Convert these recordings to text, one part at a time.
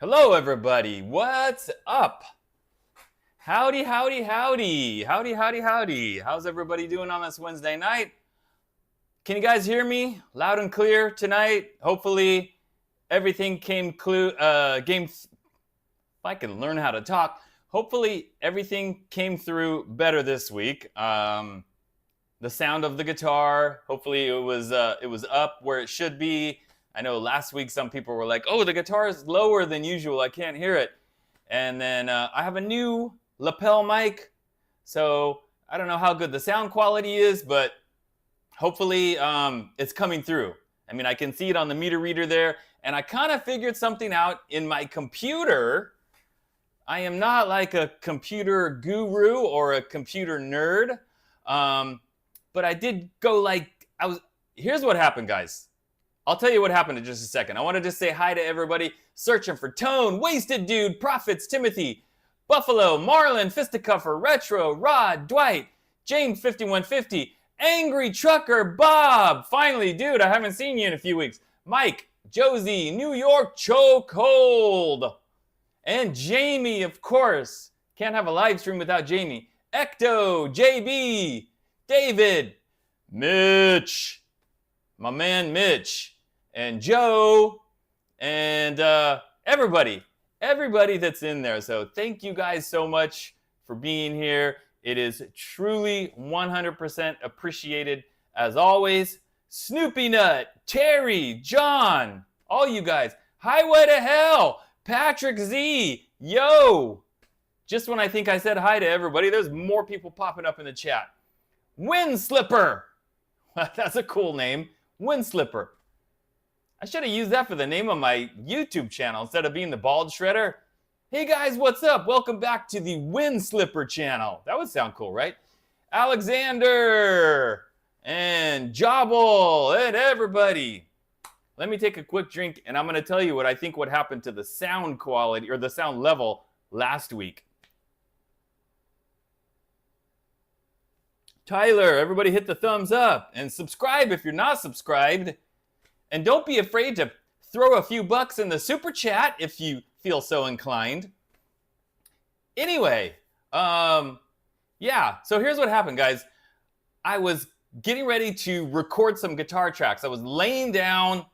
Hello, everybody. What's up? Howdy, howdy, howdy. Howdy, howdy, howdy. How's everybody doing on this Wednesday night? Can you guys hear me loud and clear tonight? Hopefully, everything came if I can learn how to talk. Hopefully, everything came through better this week. The sound of the guitar, hopefully it was up where it should be. I know last week some people were like, oh, the guitar is lower than usual. I can't hear it. And then I have a new lapel mic. So I don't know how good the sound quality is, but hopefully it's coming through. I mean, I can see it on the meter reader there. And I kind of figured something out in my computer. I am not like a computer guru or a computer nerd. But I did go here's what happened, guys. I'll tell you what happened in just a second. I want to just say hi to everybody searching for Tone, Wasted Dude, Prophets, Timothy, Buffalo, Marlon, Fisticuffer, Retro, Rod, Dwight, Jane 5150, Angry Trucker, Bob. Finally, dude, I haven't seen you in a few weeks. Mike, Josie, New York Chokehold, and Jamie, of course. Can't have a live stream without Jamie. Ecto, JB, David, Mitch, my man Mitch, and Joe, and everybody that's in there. So thank you guys so much for being here. It is truly 100% appreciated as always. Snoopy Nut, Terry, John, all you guys. Highway to Hell, Patrick Z, yo. Just when I think I said hi to everybody, there's more people popping up in the chat. Windslipper, that's a cool name. Windslipper. I should have used that for the name of my YouTube channel instead of being the Bald Shredder. Hey guys, what's up? Welcome back to the Windslipper channel. That would sound cool, right? Alexander and Jobble and everybody. Let me take a quick drink and I'm going to tell you what I think what happened to the sound quality or the sound level last week. Tyler, everybody hit the thumbs up and subscribe if you're not subscribed. And don't be afraid to throw a few bucks in the super chat if you feel so inclined. Anyway, yeah, so here's what happened, guys. I was getting ready to record some guitar tracks. I was laying down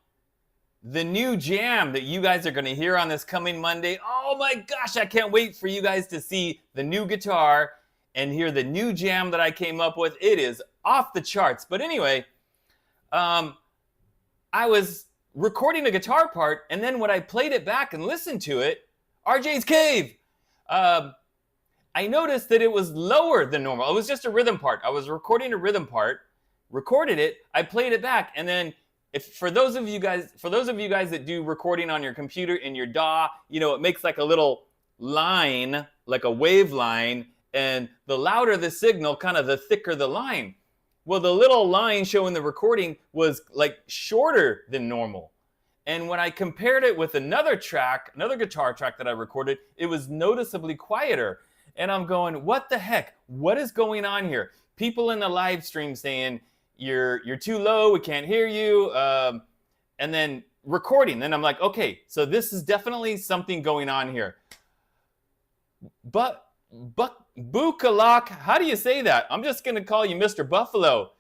the new jam that you guys are going to hear on this coming Monday. Oh my gosh, I can't wait for you guys to see the new guitar and hear the new jam that I came up with. It is off the charts. But anyway, I was recording a guitar part, and then when I played it back and listened to it, RJ's Cave, I noticed that it was lower than normal. It was just a rhythm part. I was recording a rhythm part, recorded it, I played it back, and then if for those of you guys that do recording on your computer in your DAW, it makes like a little line, like a wave line, and the louder the signal, kind of the thicker the line. Well, the little line showing the recording was like shorter than normal. And when I compared it with another guitar track that I recorded, it was noticeably quieter. And I'm going, what the heck? What is going on here? People in the live stream saying, you're too low, we can't hear you. And then recording. Then I'm like, okay, so this is definitely something going on here. But Bukalak, how do you say that? I'm just gonna call you Mr. Buffalo.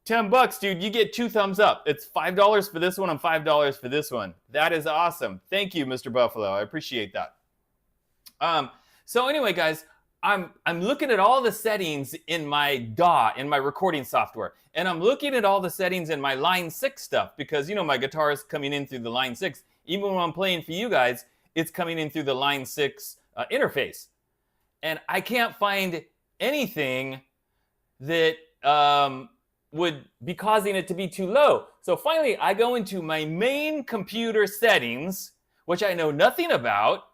$10, dude, you get 2 thumbs up. It's $5 for this one and $5 for this one. That is awesome. Thank you, Mr. Buffalo. I appreciate that. So anyway, guys, I'm looking at all the settings in my DAW, in my recording software, and I'm looking at all the settings in my Line 6 stuff because, my guitar is coming in through the Line 6. Even when I'm playing for you guys, it's coming in through the Line 6 interface. And I can't find anything that would be causing it to be too low. So finally, I go into my main computer settings, which I know nothing about.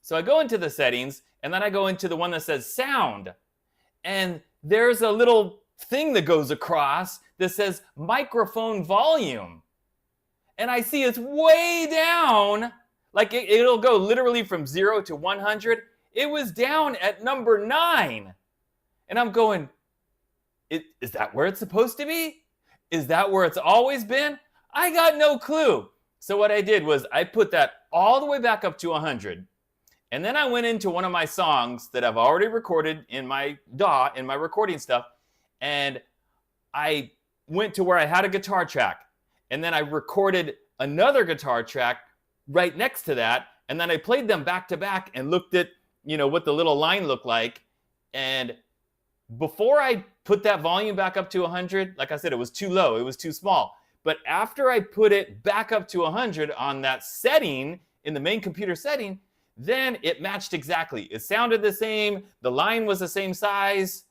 So I go into the settings, and then I go into the one that says sound. And there's a little thing that goes across that says microphone volume. And I see it's way down. Like it'll go literally from 0 to 100. It was down at number 9. And I'm going, is that where it's supposed to be? Is that where it's always been? I got no clue. So what I did was I put that all the way back up to 100. And then I went into one of my songs that I've already recorded in my DAW, in my recording stuff. And I went to where I had a guitar track. And then I recorded another guitar track right next to that. And then I played them back to back and looked at, what the little line looked like. And before I put that volume back up to 100, like I said, it was too low, it was too small. But after I put it back up to 100 on that setting, in the main computer setting, then it matched exactly. It sounded the same, the line was the same size.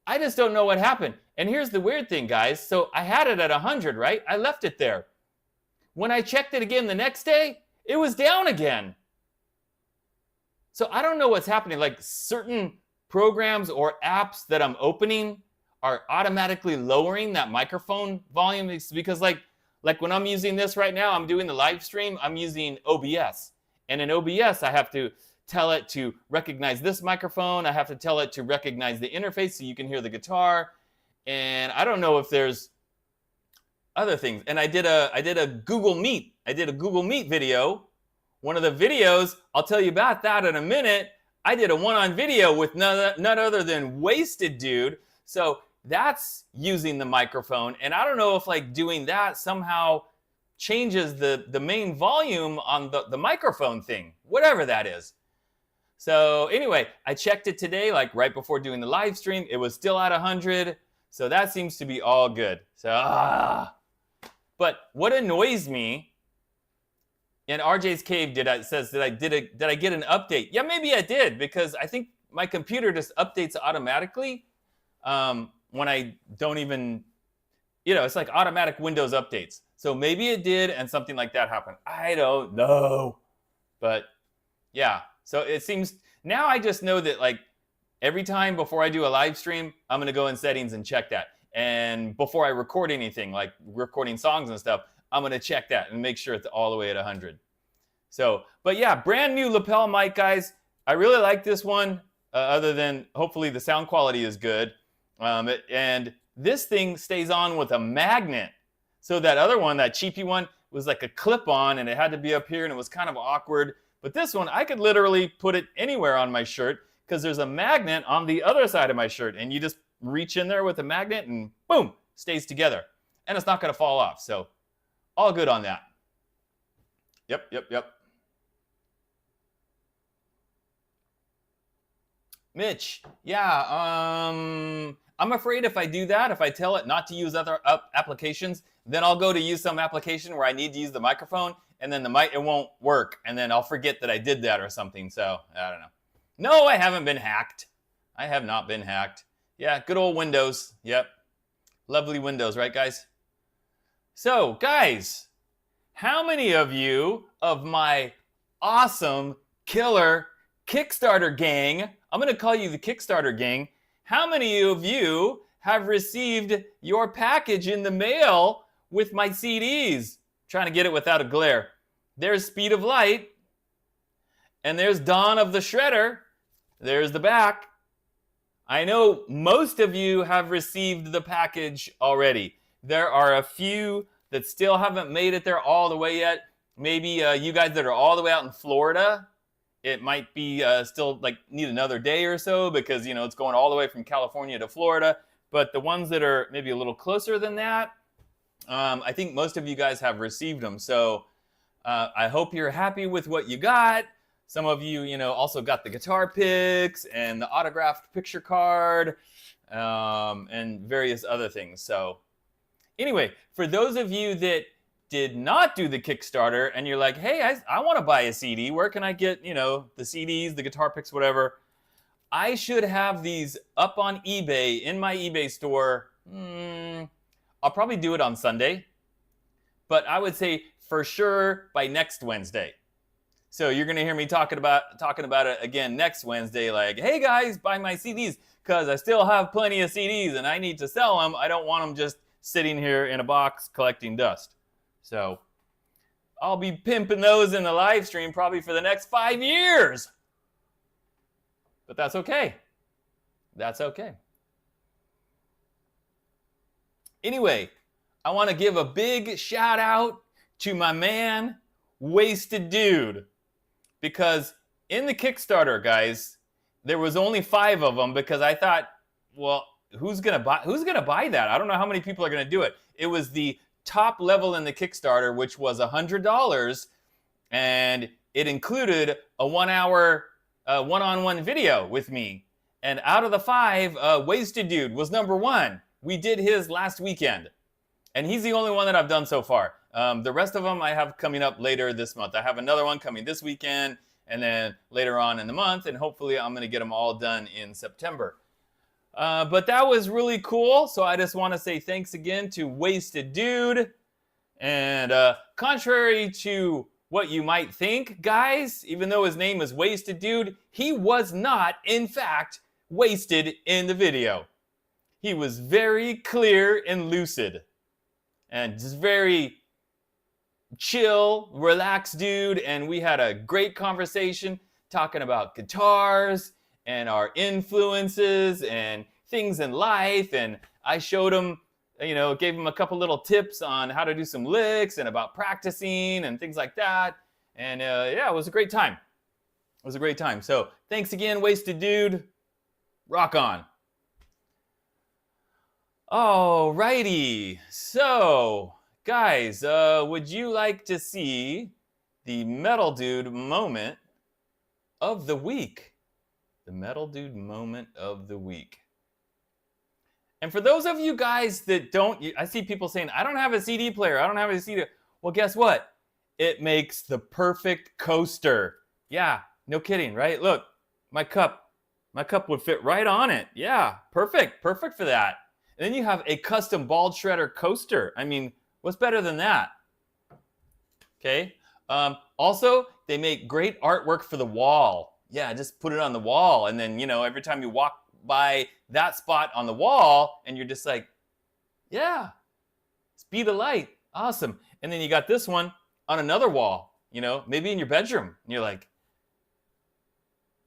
I just don't know what happened. And here's the weird thing, guys. So I had it at 100, right? I left it there. When I checked it again the next day, it was down again. So I don't know what's happening. Like certain programs or apps that I'm opening are automatically lowering that microphone volume, because like when I'm using this right now, I'm doing the live stream, I'm using OBS. And in OBS, I have to tell it to recognize this microphone. I have to tell it to recognize the interface so you can hear the guitar. And I don't know if there's other things. And I did a Google Meet. I did a Google Meet video. One of the videos, I'll tell you about that in a minute. I did a one-on video with none other than Wasted Dude. So that's using the microphone. And I don't know if like doing that somehow changes the main volume on the microphone thing, whatever that is. So anyway, I checked it today, like right before doing the live stream. It was still at 100. So that seems to be all good. So, but what annoys me, in RJ's Cave says, did I get an update? Yeah, maybe I did, because I think my computer just updates automatically when I don't even, it's like automatic Windows updates. So maybe it did and something like that happened. I don't know. But yeah, so it seems, now I just know that like every time before I do a live stream, I'm going to go in settings and check that. And before I record anything, like recording songs and stuff, I'm going to check that and make sure it's all the way at 100. So, but yeah, brand new lapel mic, guys. I really like this one, other than hopefully the sound quality is good. And this thing stays on with a magnet. So that other one, that cheapy one, was like a clip-on and it had to be up here and it was kind of awkward. But this one, I could literally put it anywhere on my shirt because there's a magnet on the other side of my shirt. And you just reach in there with a magnet and boom, stays together. And it's not going to fall off. So all good on that. Yep. Mitch, yeah, I'm afraid if I do that, if I tell it not to use other applications, then I'll go to use some application where I need to use the microphone, and then the mic, it won't work, and then I'll forget that I did that or something, so I don't know. No, I haven't been hacked. I have not been hacked. Yeah, good old Windows. Yep. Lovely Windows, right, guys? So, guys, how many of you of my awesome, killer Kickstarter gang, I'm going to call you the Kickstarter gang, how many of you have received your package in the mail with my CDs? Trying to get it without a glare. There's Speed of Light, and there's Dawn of the Shredder. There's the back. I know most of you have received the package already. There are a few that still haven't made it there all the way yet. Maybe you guys that are all the way out in Florida, it might be still like need another day or so because, you know, it's going all the way from California to Florida. But the ones that are maybe a little closer than that, I think most of you guys have received them. So I hope you're happy with what you got. Some of you, you know, also got the guitar picks and the autographed picture card and various other things. So anyway, for those of you that did not do the Kickstarter and you're like, hey, I want to buy a CD. Where can I get, you know, the CDs, the guitar picks, whatever? I should have these up on eBay in my eBay store. I'll probably do it on Sunday, but I would say for sure by next Wednesday. So you're going to hear me talking about it again next Wednesday, like, hey guys, buy my CDs, because I still have plenty of CDs and I need to sell them. I don't want them just sitting here in a box collecting dust. So I'll be pimping those in the live stream probably for the next 5 years. But that's okay. That's okay. Anyway, I want to give a big shout out to my man, Wasted Dude. Because in the Kickstarter, guys, there was only 5 of them because I thought, well, who's gonna buy that? I don't know how many people are gonna do it. It was the top level in the Kickstarter, which was $100, and it included a 1-hour one-on-one video with me. And out of the 5, Wasted Dude was number 1. We did his last weekend, and he's the only one that I've done so far. The rest of them I have coming up later this month. I have another one coming this weekend and then later on in the month, and hopefully I'm going to get them all done in September. But that was really cool, so I just want to say thanks again to Wasted Dude. And contrary to what you might think, guys, even though his name is Wasted Dude, he was not, in fact, wasted in the video. He was very clear and lucid and just very chill, relaxed dude, and we had a great conversation talking about guitars and our influences and things in life, and I showed him, you know, gave him a couple little tips on how to do some licks and about practicing and things like that, and yeah, it was a great time. It was a great time. So thanks again, Wasted Dude. Rock on. Alrighty, so guys, would you like to see the Metal Dude moment of the week? The Metal Dude moment of the week. And for those of you guys that don't, I see people saying, I don't have a CD player, I don't have a CD. Well, guess what? It makes the perfect coaster. Yeah, no kidding, right? Look, my cup would fit right on it. Yeah, perfect for that. And then you have a custom bald shredder coaster. I mean, what's better than that? Okay. Also, they make great artwork for the wall. Yeah, just put it on the wall. And then, you know, every time you walk by that spot on the wall, and you're just like, yeah, Speed of Light. Awesome. And then you got this one on another wall, you know, maybe in your bedroom. And you're like,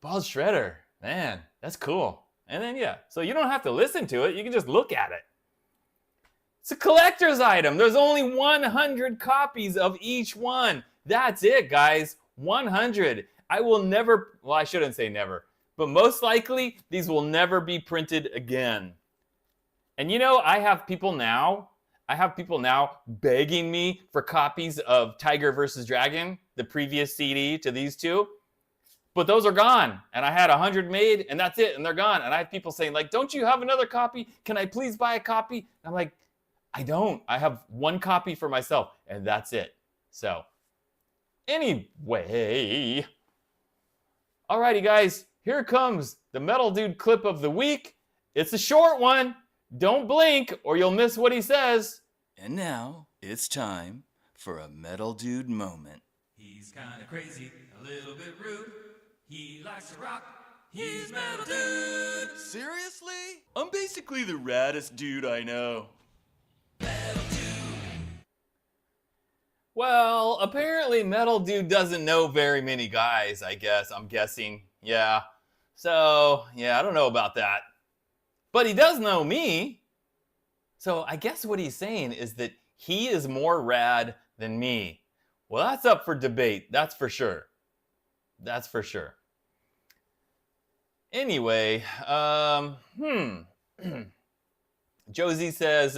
bald shredder. Man, that's cool. And then, yeah, so you don't have to listen to it. You can just look at it. It's a collector's item. There's only 100 copies of each one. That's it, guys. 100. I will never, well, I shouldn't say never, but most likely these will never be printed again. And you know, I have people now begging me for copies of Tiger vs. Dragon, the previous CD to these two. But those are gone, and I had 100 made, and that's it, and they're gone. And I have people saying, like, don't you have another copy? Can I please buy a copy? And I'm like, I don't. I have 1 copy for myself, and that's it. So, anyway. Alrighty, guys. Here comes the Metal Dude clip of the week. It's a short one. Don't blink, or you'll miss what he says. And now it's time for a Metal Dude moment. He's kinda crazy, a little bit rude. He likes to rock, he's Metal Dude. Seriously? I'm basically the raddest dude I know. Metal Dude. Well, apparently Metal Dude doesn't know very many guys, I guess. I'm guessing. Yeah. So, yeah, I don't know about that. But he does know me. So I guess what he's saying is that he is more rad than me. Well, that's up for debate. That's for sure. That's for sure. Anyway, Josie says,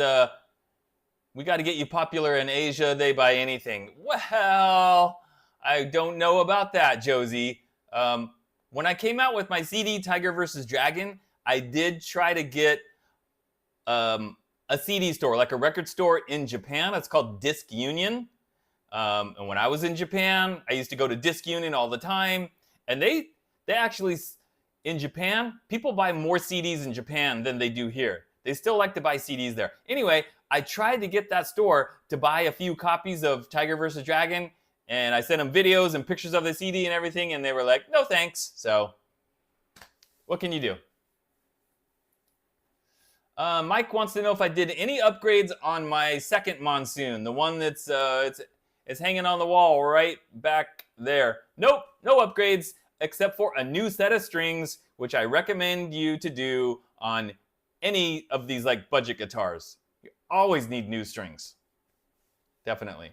we got to get you popular in Asia. They buy anything. Well, I don't know about that, Josie. When I came out with my CD, Tiger vs. Dragon, I did try to get a CD store, like a record store in Japan. It's called Disc Union. And when I was in Japan, I used to go to Disc Union all the time. And they actually, in Japan, people buy more CDs in Japan than they do here. They still like to buy CDs there. Anyway, I tried to get that store to buy a few copies of Tiger vs. Dragon. And I sent them videos and pictures of the CD and everything. And they were like, no thanks. So what can you do? Mike wants to know if I did any upgrades on my second Monsoon, the one that's it's hanging on the wall right back there. Nope, no upgrades except for a new set of strings, which I recommend you to do on any of these like budget guitars. You always need new strings. Definitely.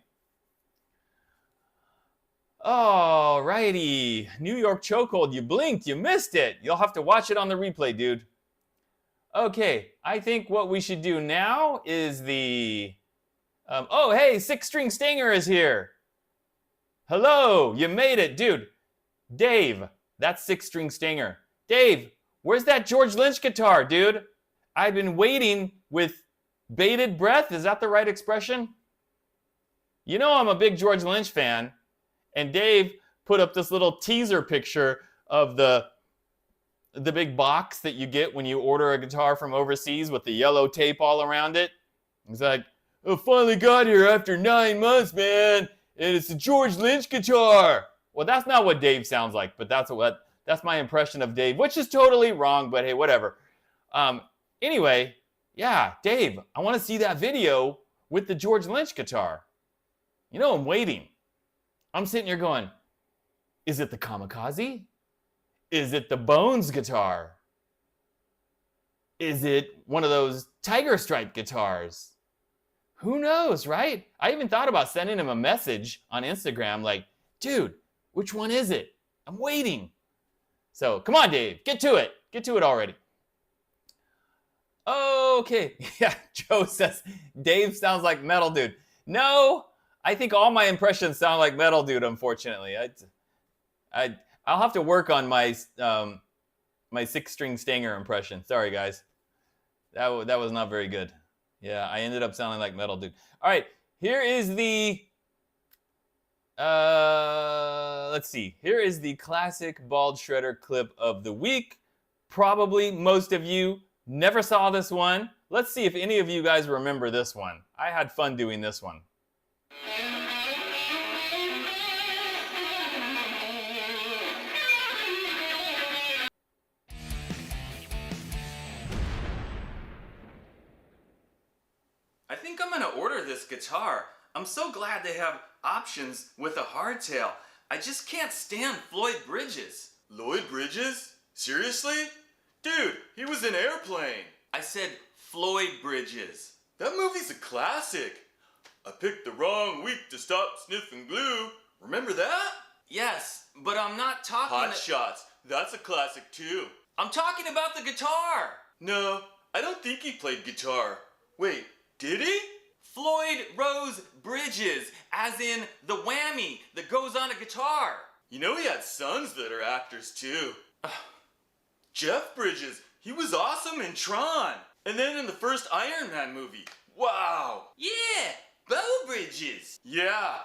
Alrighty, New York Chokehold, you blinked, you missed it. You'll have to watch it on the replay, dude. Okay, I think what we should do now is the... oh, hey, 6-string Stinger is here. Hello, you made it, dude. Dave, that's 6-string Stinger. Dave, where's that George Lynch guitar, dude? I've been waiting with bated breath. Is that the right expression? You know I'm a big George Lynch fan. And Dave put up this little teaser picture of the big box that you get when you order a guitar from overseas with the yellow tape all around it. He's like, I finally got here after 9 months, man, and it's a George Lynch guitar. Well, that's not what Dave sounds like, but that's my impression of Dave, which is totally wrong, but hey, whatever. Anyway, yeah, Dave, I want to see that video with the George Lynch guitar. You know, I'm waiting. I'm sitting here going, is it the Kamikaze? Is it the Bones guitar? Is it one of those Tiger Stripe guitars? Who knows, right? I even thought about sending him a message on Instagram like, dude, which one is it? I'm waiting. So come on, Dave, get to it. Get to it already. Okay, yeah, Joe says, Dave sounds like Metal Dude. No, I think all my impressions sound like Metal Dude, unfortunately. I'll have to work on my my 6-string Stinger impression. Sorry, guys. That was not very good. Yeah, I ended up sounding like Metal Dude. All right, here is the... let's see. Here is the classic Bald Shredder clip of the week. Probably most of you never saw this one. Let's see if any of you guys remember this one. I had fun doing this one. I think I'm gonna order this guitar. I'm so glad they have options with a hardtail. I just can't stand Floyd Bridges. Lloyd Bridges? Seriously? Dude, he was in Airplane. I said Floyd Bridges. That movie's a classic. I picked the wrong week to stop sniffing glue. Remember that? Yes, but I'm not talking... Hot Shots. That's a classic too. I'm talking about the guitar. No, I don't think he played guitar. Wait, did he? Floyd Rose Bridges, as in the whammy that goes on a guitar. You know he had sons that are actors too. Jeff Bridges, he was awesome in Tron. And then in the first Iron Man movie. Wow. Yeah, Bo Bridges. Yeah,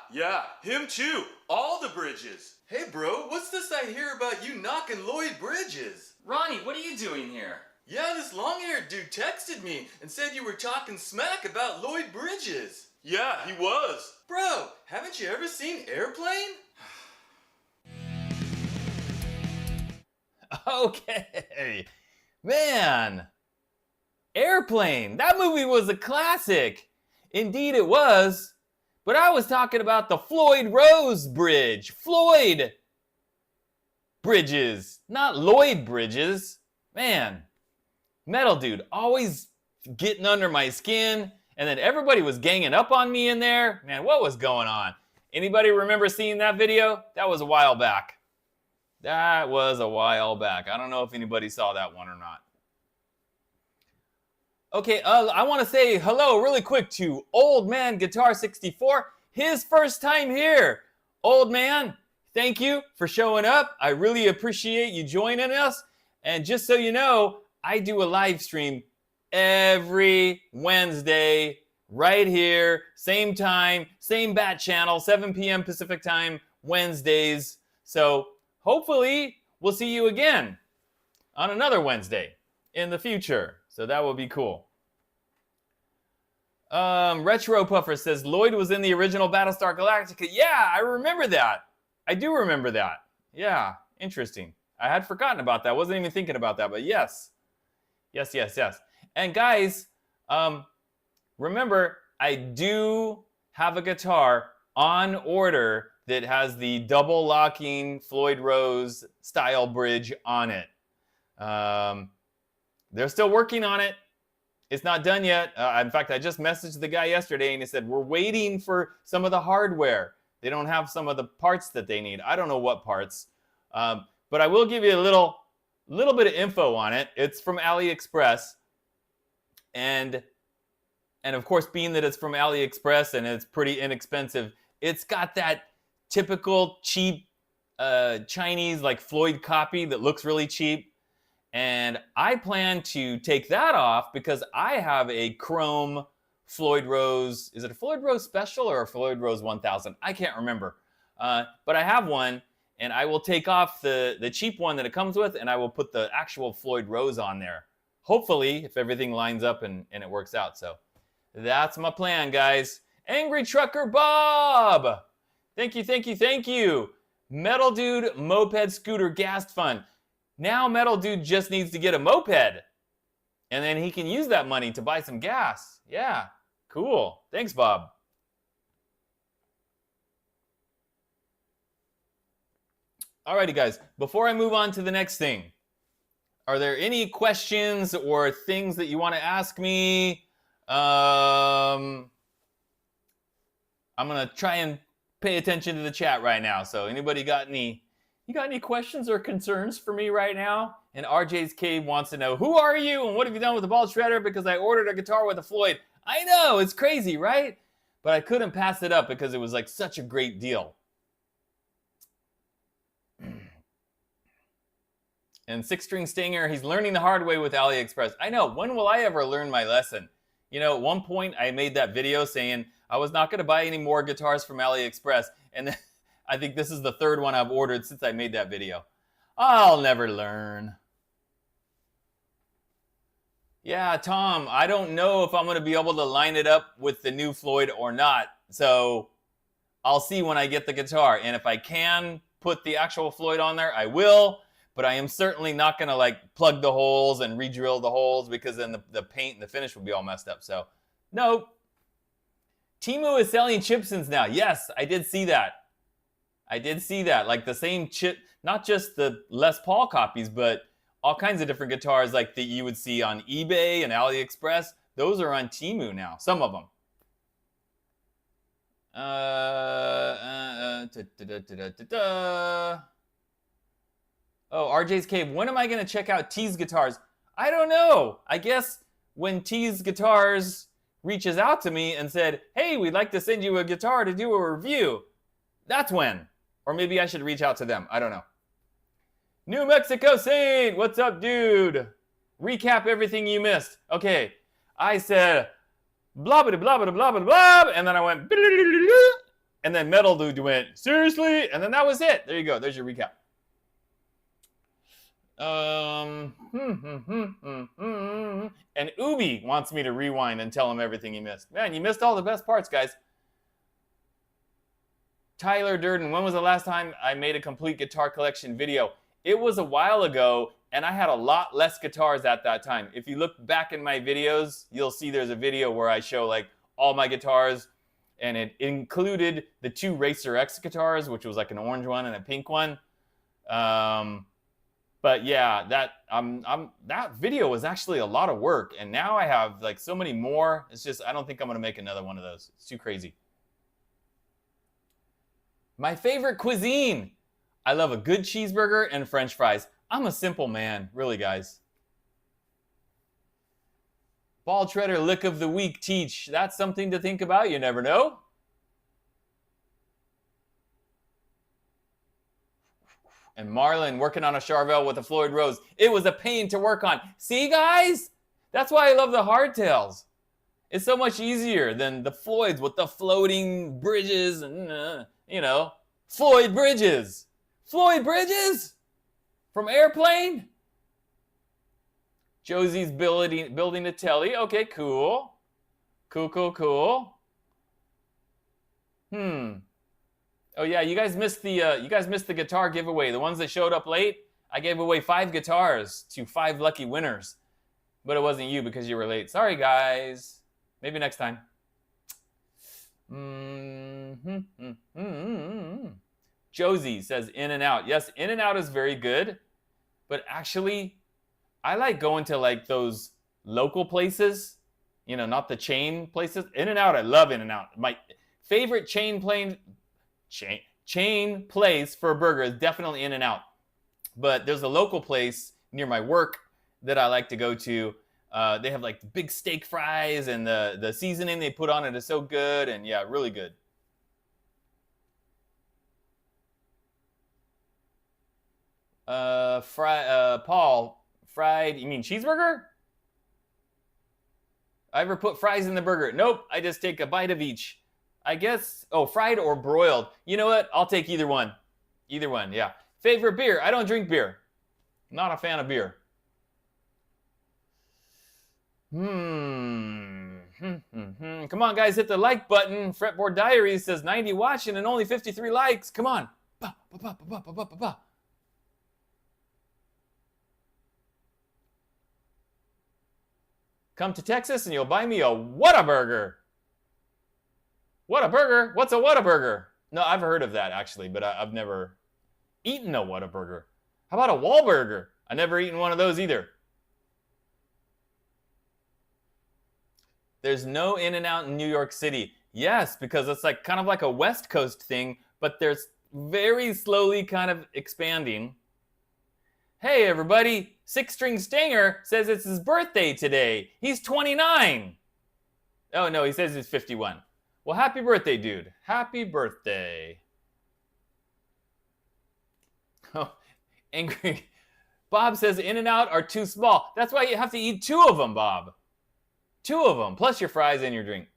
him too. All the Bridges. Hey bro, what's this I hear about you knocking Lloyd Bridges? Ronnie, what are you doing here? Yeah, this long-haired dude texted me and said you were talking smack about Lloyd Bridges. Yeah, he was. Bro, haven't you ever seen Airplane? Okay. Man. Airplane. That movie was a classic. Indeed it was. But I was talking about the Floyd Rose Bridge. Floyd Bridges, not Lloyd Bridges. Man. Metal Dude always getting under my skin. And then everybody was ganging up on me in there. Man, what was going on? Anybody remember seeing that video? That was a while back. That was a while back. I don't know if anybody saw that one or not. Okay, I want to say hello really quick to Old Man Guitar 64. His first time here. Old Man, thank you for showing up. I really appreciate you joining us. And just so you know, I do a live stream every Wednesday right here, same time, same bat channel, 7 p.m. Pacific time, Wednesdays. So hopefully we'll see you again on another Wednesday in the future. So that will be cool. Retro Puffer says, Lloyd was in the original Battlestar Galactica. Yeah, I remember that. I do remember that. Yeah, interesting. I had forgotten about that. Wasn't even thinking about that, but yes. Yes. And guys, remember, I do have a guitar on order that has the double locking Floyd Rose style bridge on it. They're still working on it. It's not done yet. In fact, I just messaged the guy yesterday and he said, we're waiting for some of the hardware. They don't have some of the parts that they need. I don't know what parts. But I will give you a little bit of info on it. It's from AliExpress. And of course, being that it's from AliExpress and it's pretty inexpensive, it's got that typical cheap Chinese like Floyd copy that looks really cheap. And I plan to take that off because I have a chrome Floyd Rose. Is it a Floyd Rose Special or a Floyd Rose 1000? I can't remember. But I have one, and I will take off the cheap one that it comes with, and I will put the actual Floyd Rose on there. Hopefully, if everything lines up and it works out. So that's my plan, guys. Angry Trucker Bob! Thank you. Metal Dude Moped Scooter Gas Fund. Now Metal Dude just needs to get a moped. And then he can use that money to buy some gas. Yeah, cool. Thanks, Bob. Alrighty, guys. Before I move on to the next thing, are there any questions or things that you want to ask me? I'm going to try and pay attention to the chat right now. So anybody got any questions or concerns for me right now? And RJ's Cave wants to know, who are you and what have you done with the ball shredder? Because I ordered a guitar with a Floyd. I know, it's crazy, right? But I couldn't pass it up because it was like such a great deal. And Six String Stinger, he's learning the hard way with AliExpress. I know, when will I ever learn my lesson? You know, at one point I made that video saying I was not going to buy any more guitars from AliExpress. And then I think this is the third one I've ordered since I made that video. I'll never learn. Yeah, Tom, I don't know if I'm going to be able to line it up with the new Floyd or not. So I'll see when I get the guitar. And if I can put the actual Floyd on there, I will. But I am certainly not going to like plug the holes and re-drill the holes because then the paint and the finish will be all messed up. So, nope. Temu is selling Chipsons now. Yes, I did see that. Like the same chip, not just the Les Paul copies, but all kinds of different guitars like that you would see on eBay and AliExpress. Those are on Temu now, some of them. Oh, RJ's Cave. When am I going to check out T's Guitars? I don't know. I guess when T's Guitars reaches out to me and said, hey, we'd like to send you a guitar to do a review. That's when. Or maybe I should reach out to them. I don't know. New Mexico Saint. What's up, dude? Recap everything you missed. Okay. I said, blah, blah, blah, blah, blah, blah, blah. And then I went, and then Metal Dude went, seriously? And then that was it. There you go. There's your recap. And Ubi wants me to rewind and tell him everything he missed. Man, you missed all the best parts, guys. Tyler Durden, when was the last time I made a complete guitar collection video? It was a while ago, and I had a lot less guitars at that time. If you look back in my videos, you'll see there's a video where I show like all my guitars, and it included the 2 Racer X guitars, which was like an orange one and a pink one. But yeah, that video was actually a lot of work, and now I have like so many more. It's just, I don't think I'm gonna make another one of those. It's too crazy. My favorite cuisine. I love a good cheeseburger and French fries. I'm a simple man, really, guys. Ball Treader Lick of the Week teach. That's something to think about. You never know. And Marlon working on a Charvel with a Floyd Rose. It was a pain to work on. See, guys? That's why I love the hardtails. It's so much easier than the Floyds with the floating bridges and, you know, Floyd bridges. Floyd bridges? From Airplane? Josie's building a telly. Okay, cool. Cool. Oh yeah, you guys missed the guitar giveaway. The ones that showed up late, I gave away 5 guitars to 5 lucky winners. But it wasn't you because you were late. Sorry, guys. Maybe next time. Josie says In and Out. Yes, In and Out is very good. But actually, I like going to like those local places. You know, not the chain places. In and Out, I love In and Out. My favorite chain place for a burger is definitely In and Out. But there's a local place near my work that I like to go to. They have like big steak fries, and the seasoning they put on it is so good, and yeah, really good. Paul, fried, you mean cheeseburger? I ever put fries in the burger? Nope, I just take a bite of each. I guess, fried or broiled. You know what? I'll take either one. Either one, yeah. Favorite beer? I don't drink beer. Not a fan of beer. Come on, guys, hit the like button. Fretboard Diaries says 90 watching and only 53 likes. Come on. Come to Texas and you'll buy me a Whataburger. Whataburger? What's a Whataburger? No, I've heard of that actually, but I've never eaten a Whataburger. How about a Wahlburger? I've never eaten one of those either. There's no In-N-Out in New York City. Yes, because it's like kind of like a West Coast thing, but there's very slowly kind of expanding. Hey everybody, Six String Stanger says it's his birthday today. He's 29. Oh no, he says he's 51. Well, happy birthday, dude. Happy birthday. Oh, angry. Bob says In-N-Out are too small. That's why you have to eat 2 of them, Bob. 2 of them, plus your fries and your drink.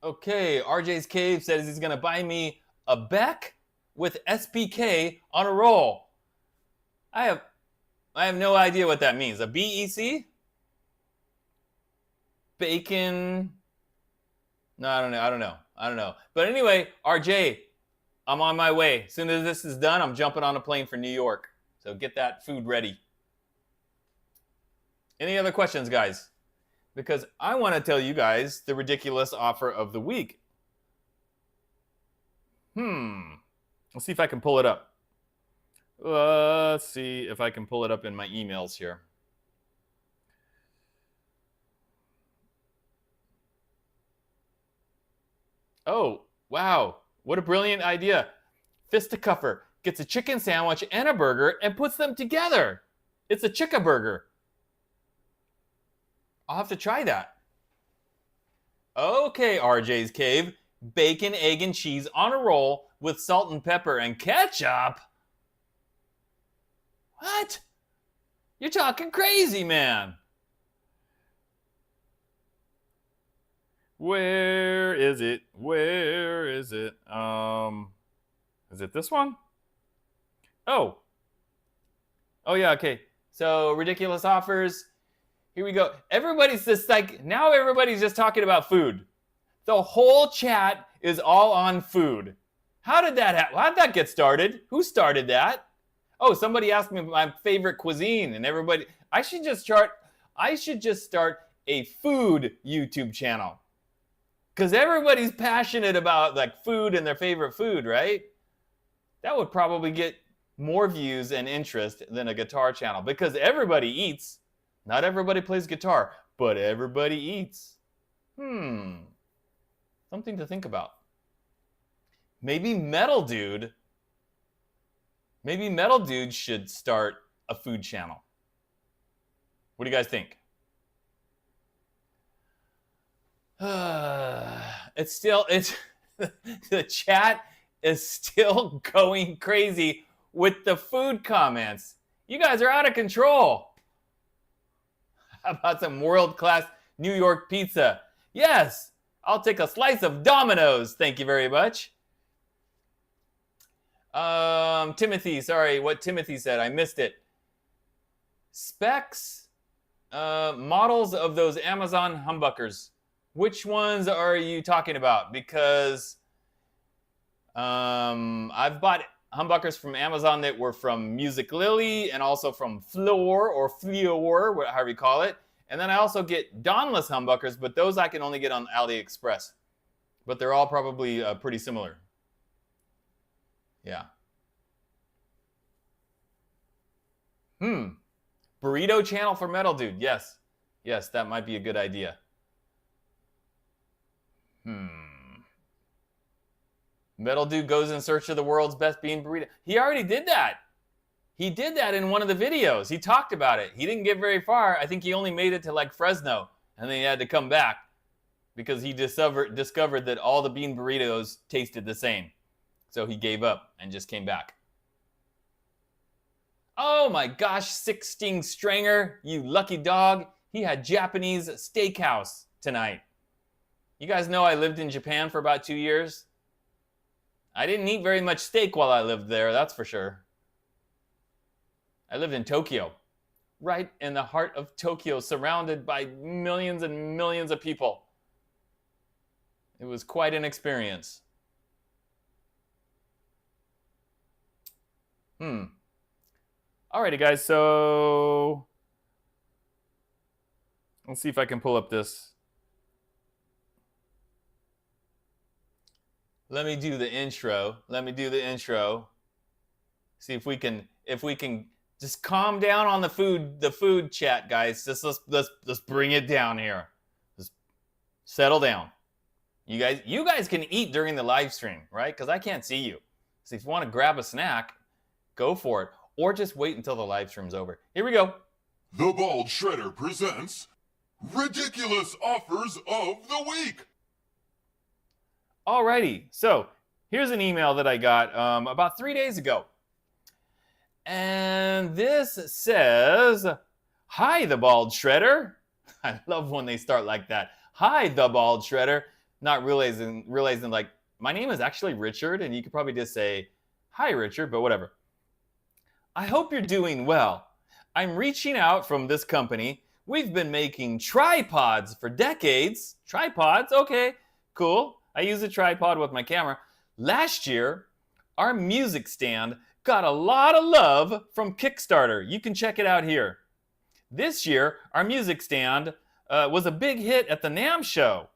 Okay, RJ's Cave says he's gonna buy me a Beck with SPK on a roll. I have no idea what that means. A BEC? Bacon? No, I don't know. But anyway, RJ, I'm on my way. As soon as this is done, I'm jumping on a plane for New York. So get that food ready. Any other questions, guys? Because I want to tell you guys the ridiculous offer of the week. Let's see if I can pull it up. Let's see if I can pull it up in my emails here. Oh, wow. What a brilliant idea. Fisticuffer gets a chicken sandwich and a burger and puts them together. It's a chicka burger. I'll have to try that. Okay, RJ's Cave. Bacon, egg, and cheese on a roll with salt and pepper and ketchup. What? You're talking crazy, man. Where is it? Where is it? Is it this one? Oh. Oh yeah, okay. So ridiculous offers. Here we go. Everybody's just like, now everybody's just talking about food. The whole chat is all on food. How did that happen? How did that get started? Who started that? Oh, somebody asked me my favorite cuisine, and everybody, I should just start a food YouTube channel. Because everybody's passionate about like food and their favorite food, right? That would probably get more views and interest than a guitar channel, because everybody eats. Not everybody plays guitar, but everybody eats. Something to think about. Maybe Metal Dude should start a food channel. What do you guys think? The chat is still going crazy with the food comments. You guys are out of control. How about some world-class New York pizza? Yes, I'll take a slice of Domino's. Thank you very much. Timothy, sorry, what Timothy said, I missed it. Specs, models of those Amazon humbuckers. Which ones are you talking about? Because I've bought humbuckers from Amazon that were from Music Lily and also from Floor, however you call it. And then I also get Dawnless humbuckers, but those I can only get on AliExpress. But they're all probably pretty similar. Yeah. Burrito channel for Metal Dude. Yes. Yes, that might be a good idea. Metal Dude goes in search of the world's best bean burrito. He already did that. He did that in one of the videos. He talked about it. He didn't get very far. I think he only made it to like Fresno, and then he had to come back because he discovered that all the bean burritos tasted the same. So he gave up and just came back. Oh my gosh, 16 Stranger, you lucky dog. He had Japanese steakhouse tonight. You guys know I lived in Japan for about 2 years. I didn't eat very much steak while I lived there, that's for sure. I lived in Tokyo, right in the heart of Tokyo, surrounded by millions and millions of people. It was quite an experience. Alrighty, guys, so let's see if I can pull up this. Let me do the intro. See if we can just calm down on the food chat, guys. Let's bring it down here. Just settle down. You guys can eat during the live stream, right? Because I can't see you. So if you want to grab a snack, go for it. Or just wait until the live stream's over. Here we go. The Bald Shredder presents Ridiculous Offers of the Week. Alrighty, so here's an email that I got about 3 days ago. And this says, "Hi, the Bald Shredder." I love when they start like that. "Hi, the Bald Shredder." Not realizing like, my name is actually Richard, and you could probably just say, "Hi, Richard," but whatever. "I hope you're doing well. I'm reaching out from this company. We've been making tripods for decades." Tripods? Okay, cool. I use a tripod with my camera. "Last year, our music stand got a lot of love from Kickstarter. You can check it out here. This year, our music stand was a big hit at the NAMM show.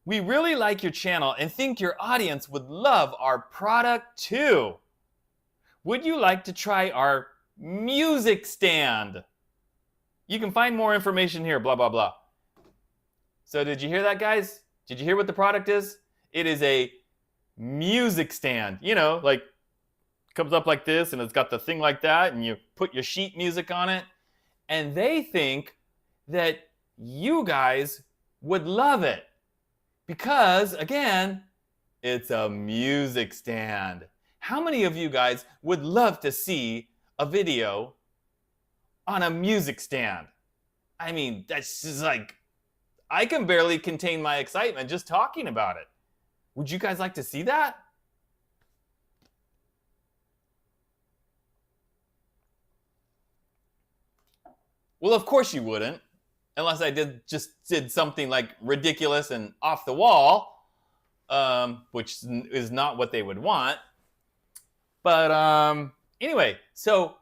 We really like your channel and think your audience would love our product too. Would you like to try our music stand? You can find more information here, blah, blah, blah." So did you hear that, guys? Did you hear what the product is? It is a music stand. You know, like, comes up like this, and it's got the thing like that, and you put your sheet music on it. And they think that you guys would love it. Because, again, it's a music stand. How many of you guys would love to see a video on a music stand? I mean, that's just like, I can barely contain my excitement just talking about it. Would you guys like to see that? Well, of course you wouldn't, unless I did something like ridiculous and off the wall, which is not what they would want. But anyway, so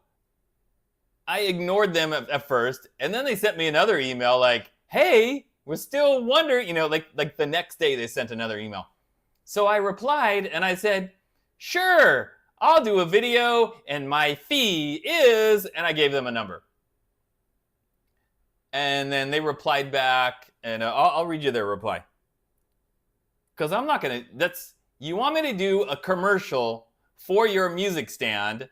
I ignored them at first, and then they sent me another email like, "Hey, we're still wondering," like the next day they sent another email. So I replied and I said, "Sure, I'll do a video, and my fee is," and I gave them a number. And then they replied back, and I'll read you their reply. Because I'm not going to, you want me to do a commercial for your music stand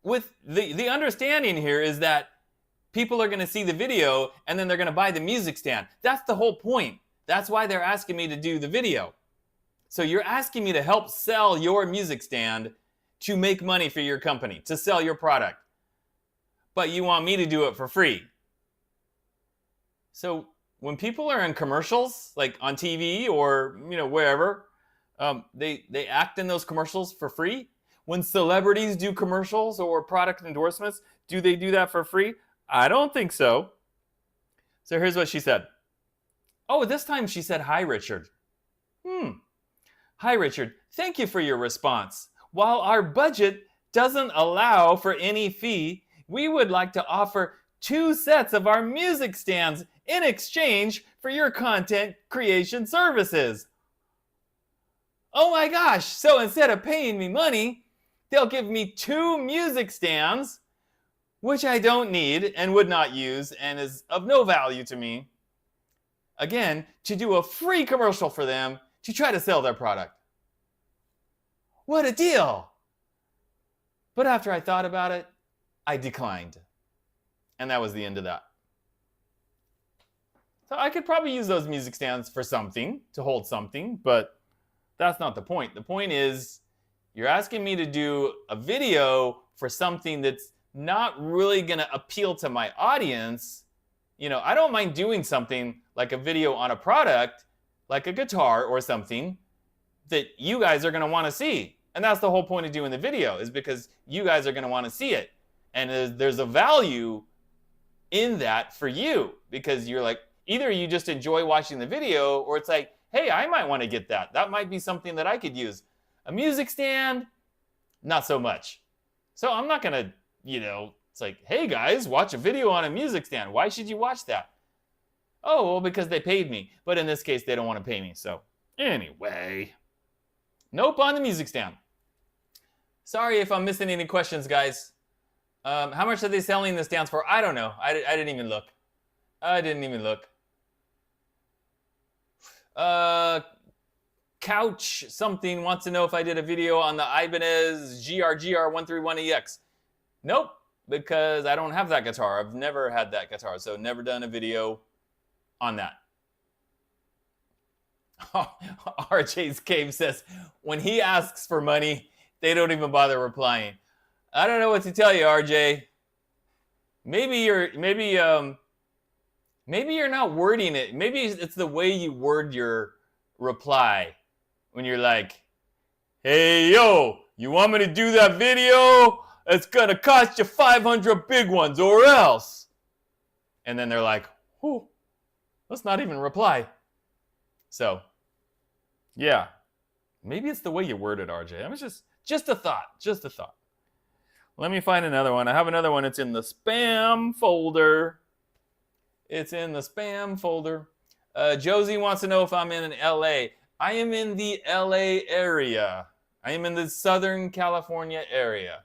with the understanding here is that people are going to see the video and then they're going to buy the music stand. That's the whole point. That's why they're asking me to do the video. So you're asking me to help sell your music stand to make money for your company, to sell your product. But you want me to do it for free. So when people are in commercials, like on TV or wherever, they act in those commercials for free. When celebrities do commercials or product endorsements, do they do that for free? I don't think so. So here's what she said. Oh, this time she said, "Hi, Richard." Hi, Richard. Thank you for your response. While our budget doesn't allow for any fee, we would like to offer 2 sets of our music stands in exchange for your content creation services. Oh my gosh, so instead of paying me money, they'll give me 2 music stands, which I don't need and would not use and is of no value to me. Again, to do a free commercial for them to try to sell their product. What a deal! But after I thought about it, I declined. And that was the end of that. So I could probably use those music stands for something, to hold something, but that's not the point. The point is, you're asking me to do a video for something that's not really going to appeal to my audience. I don't mind doing something like a video on a product, like a guitar or something, that you guys are going to want to see. And that's the whole point of doing the video, is because you guys are going to want to see it. And there's a value in that for you, because you're like, either you just enjoy watching the video, or it's like, hey, I might want to get that. That might be something that I could use. A music stand, not so much. So I'm not going to, it's like, hey guys, watch a video on a music stand. Why should you watch that? Oh, well, because they paid me. But in this case, they don't want to pay me. So anyway, nope on the music stand. Sorry if I'm missing any questions, guys. How much are they selling the stands for? I don't know. I didn't even look. Couch something wants to know if I did a video on the Ibanez GR131EX. Nope, because I don't have that guitar. I've never had that guitar, so never done a video on that. RJ's Cave says, when he asks for money, they don't even bother replying. I don't know what to tell you, RJ. Maybe you're not wording it. Maybe it's the way you word your reply. When you're like, hey, yo, you want me to do that video? It's gonna cost you 500 big ones or else. And then they're like, whew, let's not even reply. So, yeah. Maybe it's the way you word it, RJ. I mean, just a thought. Let me find another one. I have another one. It's in the spam folder. Josie wants to know if I'm in LA. I am in the LA area. I am in the Southern California area.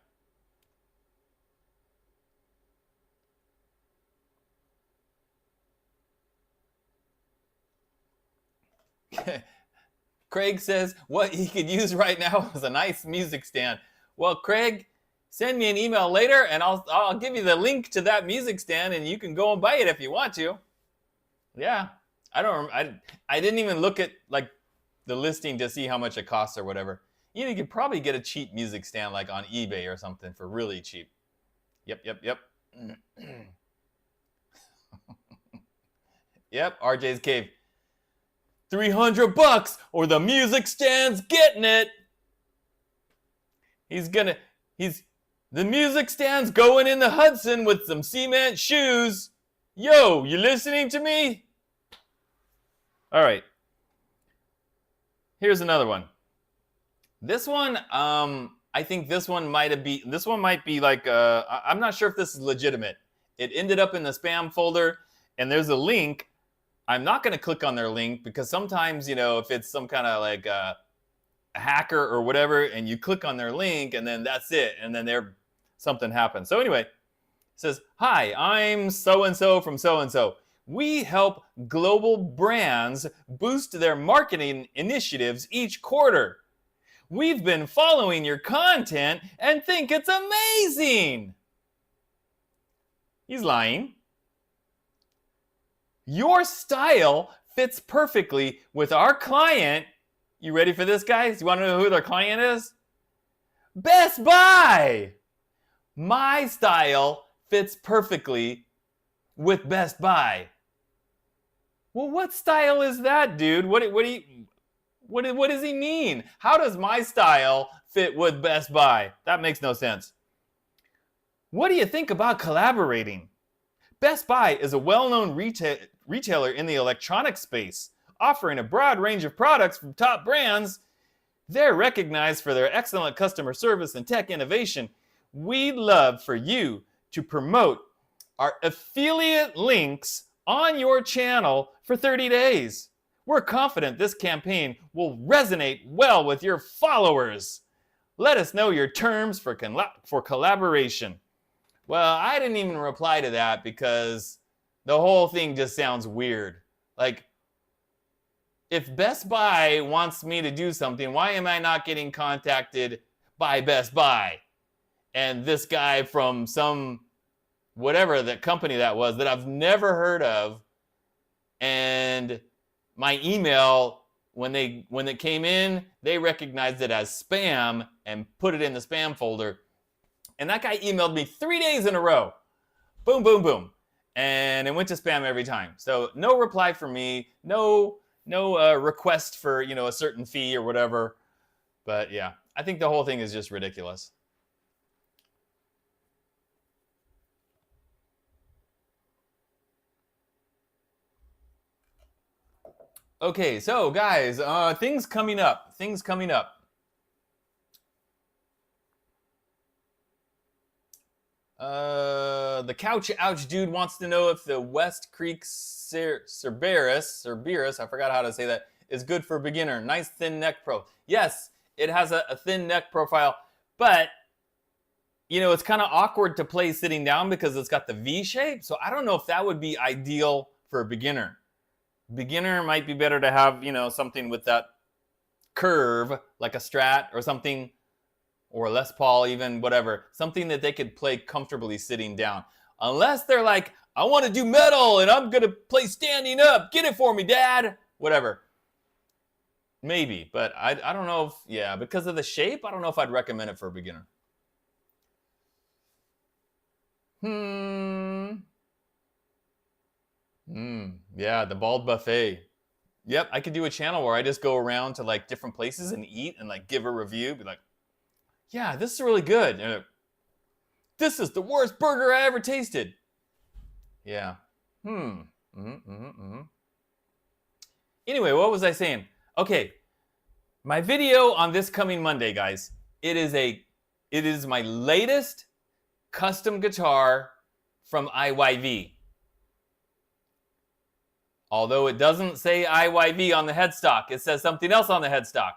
Craig says what he could use right now is a nice music stand. Well, Craig, send me an email later and I'll give you the link to that music stand and you can go and buy it if you want to. Yeah. I didn't even look at like the listing to see how much it costs or whatever. You could probably get a cheap music stand like on eBay or something for really cheap. Yep. Yep, RJ's Cave. $300 or the music stand's getting it. The music stand's going in the Hudson with some cement shoes. Yo, you listening to me? All right. Here's another one. This one, I think this one might be like, I'm not sure if this is legitimate. It ended up in the spam folder, and there's a link. I'm not going to click on their link because sometimes, if it's some kind of like a hacker or whatever, and you click on their link, and then that's it, and then something happens. So anyway, it says, "Hi, I'm so-and-so from so-and-so. We help global brands boost their marketing initiatives each quarter. We've been following your content and think it's amazing." He's lying. "Your style fits perfectly with our client." You ready for this, guys? You want to know who their client is? Best Buy. "My style fits perfectly with Best Buy." Well, what style is that, dude? What does he mean? How does my style fit with Best Buy? That makes no sense. "What do you think about collaborating? Best Buy is a well-known retailer in the electronics space, offering a broad range of products from top brands. They're recognized for their excellent customer service and tech innovation. We'd love for you to promote our affiliate links on your channel for 30 days. We're confident this campaign will resonate well with your followers. Let us know your terms for collaboration." Well, I didn't even reply to that because the whole thing just sounds weird. Like, if Best Buy wants me to do something, why am I not getting contacted by Best Buy? And this guy from some, whatever the company that was, that I've never heard of, and my email, when it came in, they recognized it as spam and put it in the spam folder. And that guy emailed me 3 days in a row. Boom, boom, boom. And it went to spam every time. So no reply from me, no request for, a certain fee or whatever. But yeah, I think the whole thing is just ridiculous. Okay, so guys, things coming up. The Couch Ouch dude wants to know if the West Creek Cerberus, I forgot how to say that, is good for beginner. Nice thin neck pro. Yes, it has a thin neck profile, but it's kind of awkward to play sitting down because it's got the V shape. So I don't know if that would be ideal for a beginner. Beginner might be better to have, something with that curve, like a Strat or something, or a Les Paul even, whatever. Something that they could play comfortably sitting down. Unless they're like, "I want to do metal and I'm going to play standing up. Get it for me, Dad." Whatever. Maybe, but I don't know if, because of the shape, I don't know if I'd recommend it for a beginner. Yeah, the Bald Buffet. Yep, I could do a channel where I just go around to like different places and eat and like give a review. Be like, "Yeah, this is really good. This is the worst burger I ever tasted." Yeah. Anyway, what was I saying? Okay, my video on this coming Monday, guys. It is my latest custom guitar from IYV. Although it doesn't say IYV on the headstock, it says something else on the headstock.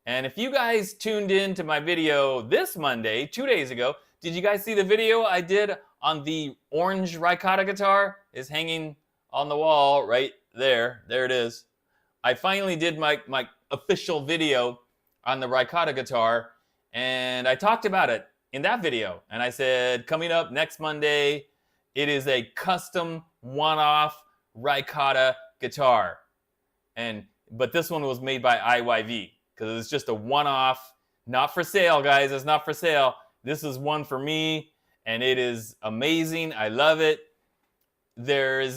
And if you guys tuned in to my video this Monday, 2 days ago, did you guys see the video I did on the orange Ricotta guitar? It's hanging on the wall right there. There it is. I finally did my official video on the Ricotta guitar, and I talked about it in that video. And I said, coming up next Monday, it is a custom one-off Ricotta guitar. But this one was made by IYV because it's just a one-off, not for sale, guys. It's not for sale. This is one for me, and it is amazing. I love it. there's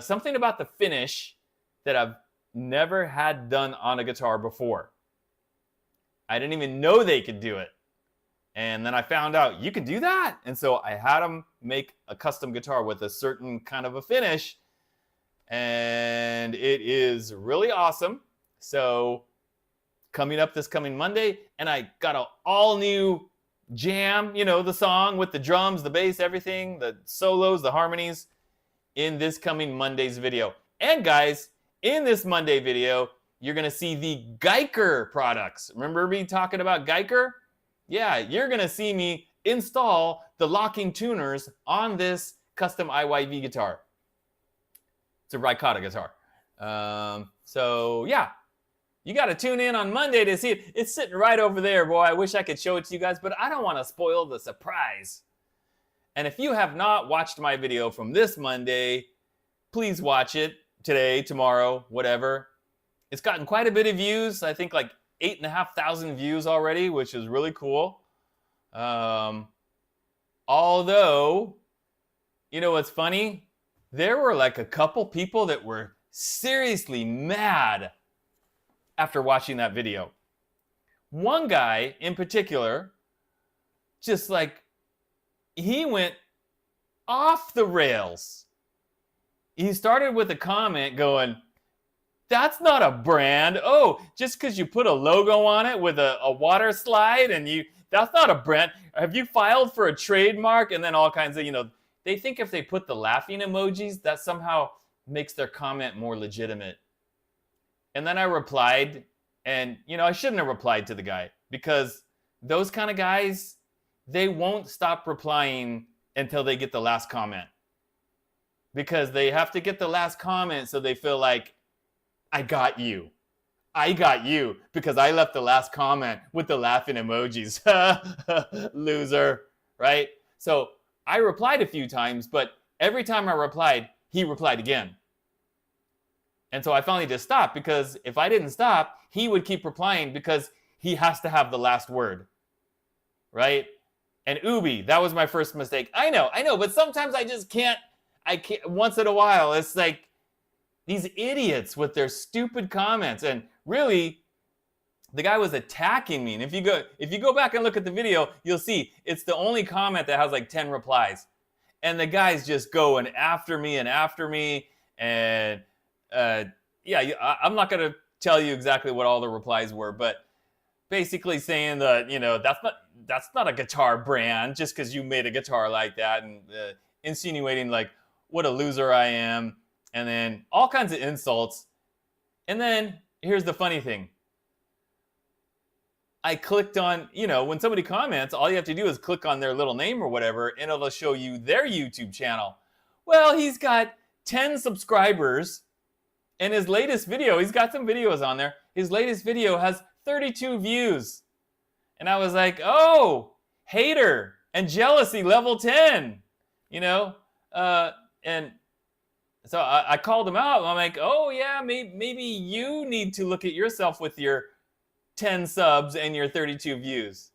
something about the finish that I've never had done on a guitar before. I didn't even know they could do it. And then I found out you can do that. And so I had them make a custom guitar with a certain kind of a finish. And it is really awesome. So coming up this coming Monday, and I got an all new jam, you know, the song with the drums, the bass, everything, the solos, the harmonies in this coming Monday's video. And guys, in this Monday video, you're going to see the Geiger products. Remember me talking about Geiger? Yeah, you're going to see me install the locking tuners on this custom IYV guitar. It's a ricotta guitar. So yeah, you got to tune in on Monday to see it. It's sitting right over there, boy. I wish I could show it to you guys, but I don't want to spoil the surprise. And if you have not watched my video from this Monday, please watch it today, tomorrow, whatever. It's gotten quite a bit of views. I think like 8,500 views already, which is really cool. Although, you know what's funny? There were like a couple people that were seriously mad after watching that video. One guy in particular, just like, he went off the rails. He started with a comment going, "That's not a brand. Oh, just because you put a logo on it with a water slide and that's not a brand. Have you filed for a trademark?" And then all kinds of, they think if they put the laughing emojis, that somehow makes their comment more legitimate. And then I replied, and, I shouldn't have replied to the guy, because those kind of guys, they won't stop replying until they get the last comment. Because they have to get the last comment so they feel like, I got you. I got you because I left the last comment with the laughing emojis. Loser, right? So I replied a few times, but every time I replied, he replied again. And so I finally just stopped, because if I didn't stop, he would keep replying because he has to have the last word, right? And Ubi, that was my first mistake. I know, but sometimes I just can't, once in a while, it's like these idiots with their stupid comments. And really, the guy was attacking me. And if you go back and look at the video, you'll see it's the only comment that has like 10 replies. And the guy's just going after me. And yeah, I'm not going to tell you exactly what all the replies were, but basically saying that, that's not a guitar brand just because you made a guitar like that, and insinuating like what a loser I am, and then all kinds of insults. And then here's the funny thing. I clicked on, when somebody comments, all you have to do is click on their little name or whatever, and it'll show you their YouTube channel. Well, he's got 10 subscribers, and his latest video, he's got some videos on there. His latest video has 32 views. And I was like, oh, hater and jealousy level 10, and so I called him out. I'm like, oh yeah, maybe you need to look at yourself with your 10 subs and your 32 views.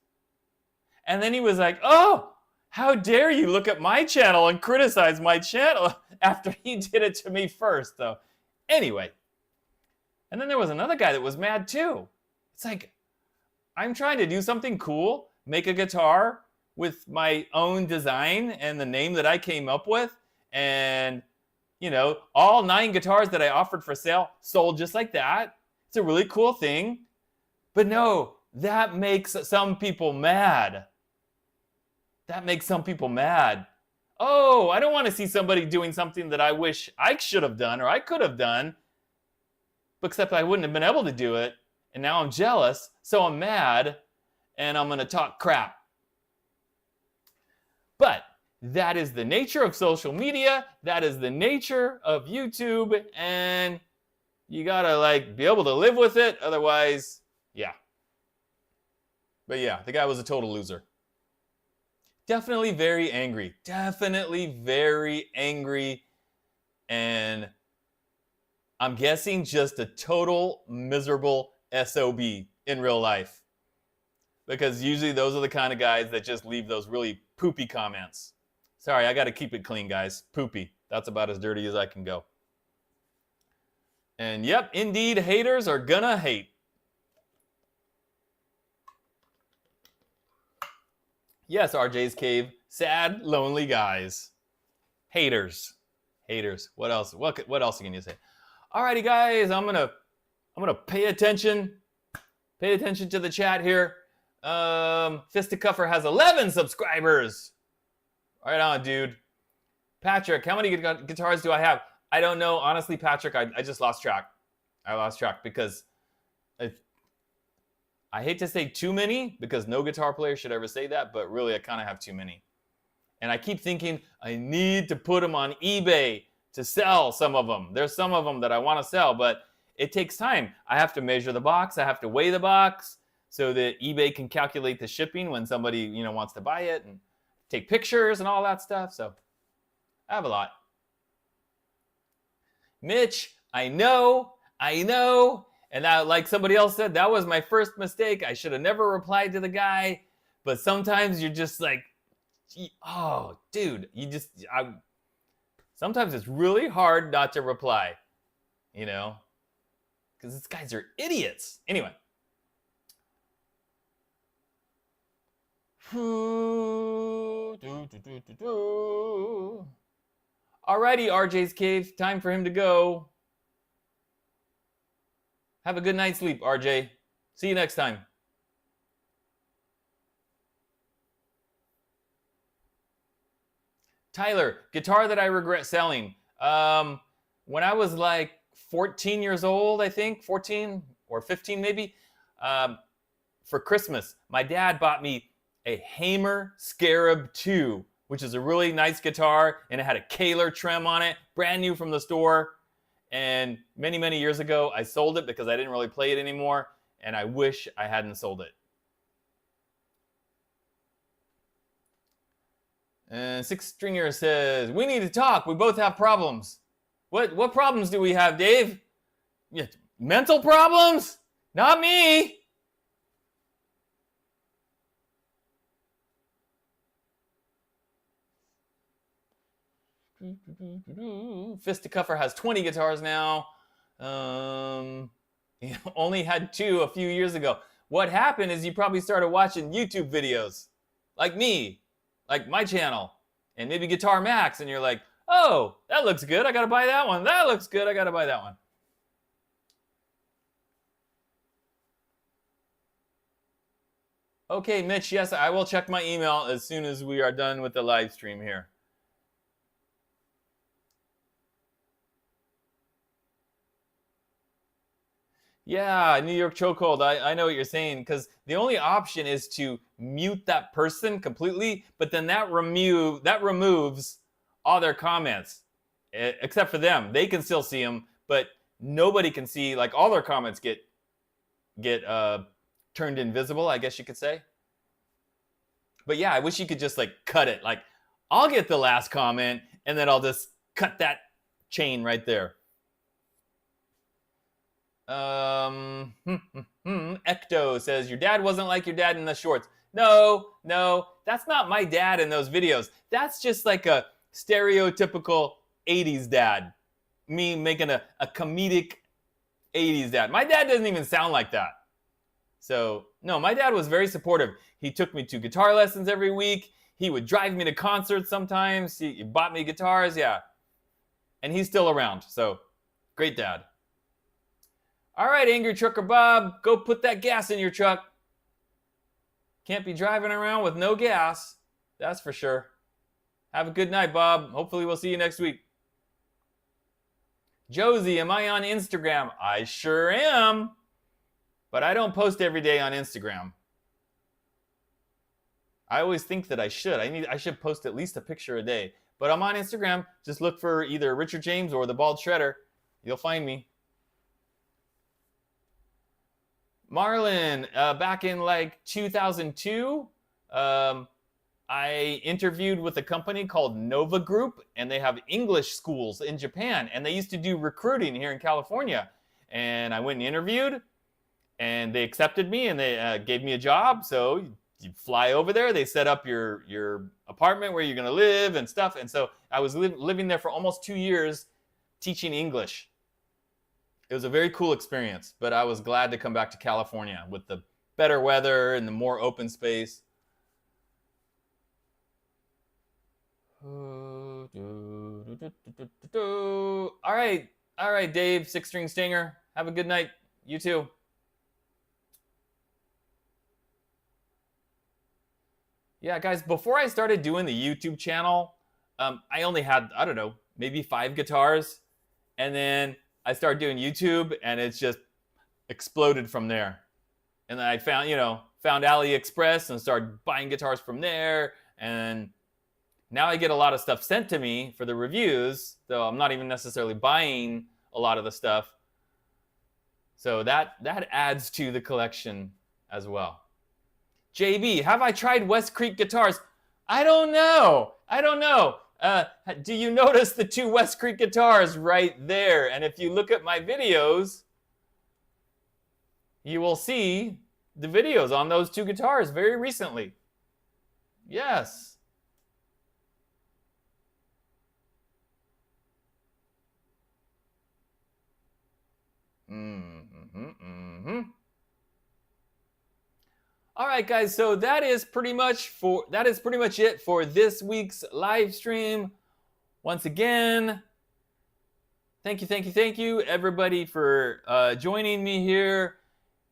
And then he was like, oh, how dare you look at my channel and criticize my channel after he did it to me first, though. Anyway, and then there was another guy that was mad too. It's like, I'm trying to do something cool, make a guitar with my own design and the name that I came up with, and all 9 guitars that I offered for sale sold just like that. It's a really cool thing. But no, that makes some people mad. Oh, I don't want to see somebody doing something that I wish I should have done or I could have done, except I wouldn't have been able to do it. And now I'm jealous, so I'm mad, and I'm going to talk crap. But that is the nature of social media. That is the nature of YouTube. And you got to be able to live with it. Otherwise, yeah. But yeah, the guy was a total loser. Definitely very angry. And I'm guessing just a total miserable SOB in real life. Because usually those are the kind of guys that just leave those really poopy comments. Sorry, I got to keep it clean, guys. Poopy. That's about as dirty as I can go. And yep, indeed, haters are gonna hate. Yes, RJ's Cave. Sad, lonely guys. Haters. Haters. What else? What else can you say? Alrighty, guys, I'm gonna pay attention. Pay attention to the chat here. Fisticuffer has 11 subscribers. Right on, dude. Patrick, how many guitars do I have? I don't know. Honestly, Patrick, I just lost track. I lost track because I hate to say too many, because no guitar player should ever say that, but really I kind of have too many. And I keep thinking I need to put them on eBay to sell some of them. There's some of them that I want to sell, but it takes time. I have to measure the box. I have to weigh the box so that eBay can calculate the shipping when somebody, wants to buy it, and take pictures and all that stuff. So I have a lot. Mitch, I know. And that, like somebody else said, that was my first mistake. I should have never replied to the guy. But sometimes you're just like, oh, dude, sometimes it's really hard not to reply, because these guys are idiots. Anyway. Alrighty, RJ's Cave. Time for him to go. Have a good night's sleep, RJ. See you next time. Tyler, guitar that I regret selling. When I was like 14 years old, I think, 14 or 15 maybe, for Christmas, my dad bought me a Hamer Scarab 2, which is a really nice guitar, and it had a Kaler trim on it, brand new from the store. And many, many years ago, I sold it because I didn't really play it anymore, and I wish I hadn't sold it. And Six Stringer says, we need to talk. We both have problems. What problems do we have, Dave? Yeah, mental problems? Not me. Fisticuffer has 20 guitars now. He only had 2 a few years ago. What happened is you probably started watching YouTube videos like me, like my channel, and maybe Guitar Max, and you're like, oh, that looks good. I got to buy that one. That looks good. I got to buy that one. Okay, Mitch, yes, I will check my email as soon as we are done with the live stream here. Yeah, New York chokehold. I know what you're saying, because the only option is to mute that person completely, but then that removes all their comments, except for them. They can still see them, but nobody can see, like, all their comments get turned invisible, I guess you could say. But yeah, I wish you could just like cut it. Like, I'll get the last comment, and then I'll just cut that chain right there. Ecto says, your dad wasn't like your dad in the shorts. No, that's not my dad in those videos. That's just like a stereotypical 80s dad. Me making a comedic 80s dad. My dad doesn't even sound like that. So, no, my dad was very supportive. He took me to guitar lessons every week. He would drive me to concerts sometimes. He bought me guitars, yeah. And he's still around, so great dad. All right, Angry Trucker Bob, go put that gas in your truck. Can't be driving around with no gas, that's for sure. Have a good night, Bob. Hopefully we'll see you next week. Josie, am I on Instagram? I sure am. But I don't post every day on Instagram. I always think that I should. I should post at least a picture a day. But I'm on Instagram. Just look for either Richard James or the Bald Shredder. You'll find me. Marlon, back in like 2002, I interviewed with a company called Nova Group, and they have English schools in Japan, and they used to do recruiting here in California. And I went and interviewed, and they accepted me, and they gave me a job. So you fly over there, they set up your apartment where you're going to live and stuff. And so I was living there for almost 2 years teaching English. It was a very cool experience, but I was glad to come back to California with the better weather and the more open space. All right, Dave, 6-string stinger. Have a good night. You too. Yeah, guys, before I started doing the YouTube channel, I only had, I don't know, maybe 5 guitars. And then I started doing YouTube, and it's just exploded from there. And then I found AliExpress and started buying guitars from there. And now I get a lot of stuff sent to me for the reviews, though I'm not even necessarily buying a lot of the stuff. So that adds to the collection as well. JB, have I tried West Creek guitars? I don't know. Do you notice the 2 West Creek guitars right there? And if you look at my videos, you will see the videos on those 2 guitars very recently. Yes. All right, guys, so that is pretty much it for this week's live stream. Once again, thank you, everybody, for joining me here.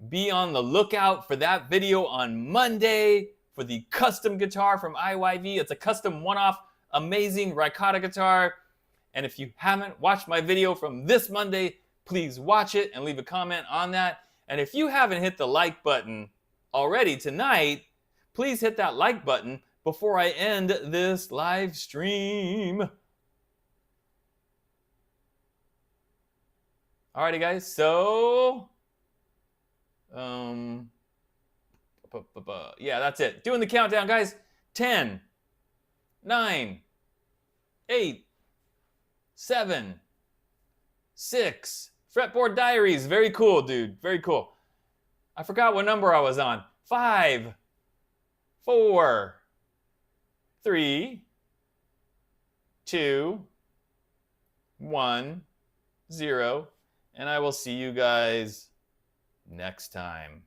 Be on the lookout for that video on Monday for the custom guitar from IYV. It's a custom one-off, amazing ricotta guitar. And if you haven't watched my video from this Monday, please watch it and leave a comment on that. And if you haven't hit the like button already tonight, please hit that like button before I end this live stream. Alrighty, guys, so yeah, that's it. Doing the countdown, guys. 10, 9, 8, 7, 6. Fretboard Diaries. Very cool, dude. Very cool. I forgot what number I was on. 5, 4, 3, 2, 1, 0. And I will see you guys next time.